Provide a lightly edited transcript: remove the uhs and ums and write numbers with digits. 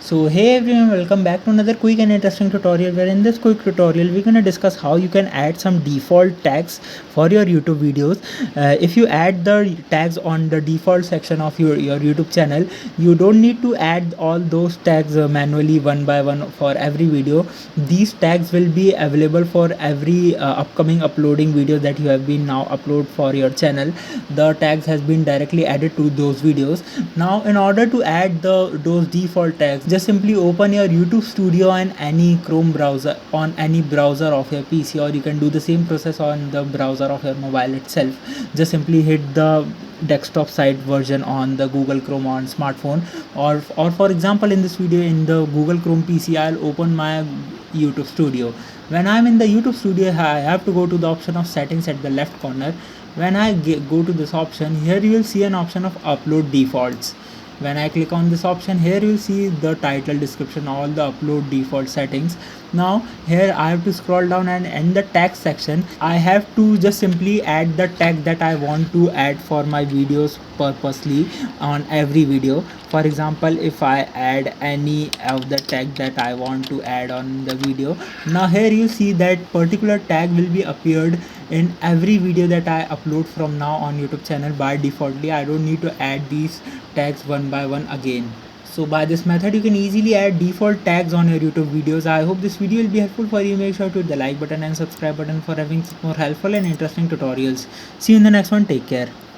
So hey everyone, welcome back to another quick and interesting tutorial, where in this quick tutorial we're gonna discuss how you can add some default tags for your YouTube videos. If you add the tags on the default section of your YouTube channel, you don't need to add all those tags manually one by one for every video. These tags will be available for every upcoming uploading video that you have been now upload for your channel. The tags has been directly added to those videos. Now in order to add those default tags, just simply open your YouTube Studio and any Chrome browser on any browser of your PC, or you can do the same process on the browser of your mobile itself. Just simply hit the desktop side version on the Google Chrome on smartphone, or for example in this video in the Google Chrome PC, I'll open my YouTube Studio. When I'm in the YouTube Studio, I have to go to the option of settings at the left corner. When I go to this option, here you will see an option of upload defaults. When I click on this option, here you will see the title, description, all the upload default settings. Now here I have to scroll down, and in the tag section I have to just simply add the tag that I want to add for my videos purposely on every video. For example, if I add any of the tag that I want to add on the video, now here you see that particular tag will be appeared in every video that I upload from now on YouTube channel by defaultly. I don't need to add these tags one by one again. So by this method you can easily add default tags on your YouTube videos. I hope this video will be helpful for you. Make sure to hit the like button and subscribe button for having more helpful and interesting tutorials. See you in the next one. Take care.